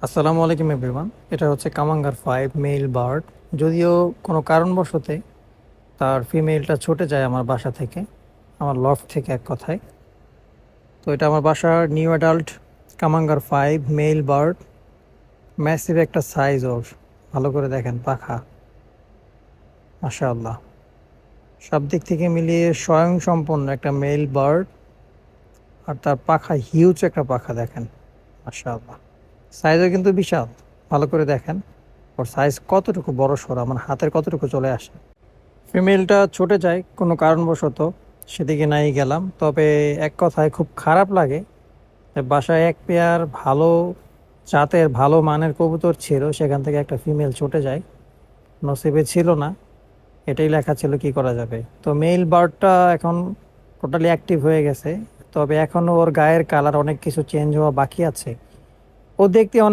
আসসালামু আলাইকুম এভরিওয়ান। এটা হচ্ছে কামাঙ্গার 5 মেল বার্ড। যদিও কোনো কারণবশতে তার ফিমেলটা ছুটে যায় আমার বাসা থেকে, আমার লফট থেকে এক কথায়। তো এটা আমার বাসার নিউ অ্যাডাল্ট কামাঙ্গার 5 মেল বার্ড। ম্যাসিভ একটা সাইজ ওর, ভালো করে দেখেন পাখা, মাশাআল্লাহ। সব দিক থেকে মিলিয়ে স্বয়ংসম্পন্ন একটা মেল বার্ড। আর তার পাখা হিউজ একটা পাখা দেখেন, মাশাআল্লাহ। সাইজও কিন্তু বিশাল, ভালো করে দেখেন ওর সাইজ কতটুকু বড় সড়ো, আমার হাতের কতটুকু চলে আসে। ফিমেলটা ছুটে যায় কোনো কারণবশত, সেদিকে নাই গেলাম। তবে এক কথায় খুব খারাপ লাগে যে বাসায় এক পেয়ার ভালো জাতের ভালো মানের কবুতর ছিল, সেখান থেকে একটা ফিমেল ছুটে যায়, নসিবে ছিল না। এটাই লেখা ছিল, কি করা যাবে। তো মেল বার্ডটা এখন টোটালি অ্যাক্টিভ হয়ে গেছে। তবে এখনও ওর গায়ের কালার অনেক কিছু চেঞ্জ হওয়া বাকি আছে। ও দেখতে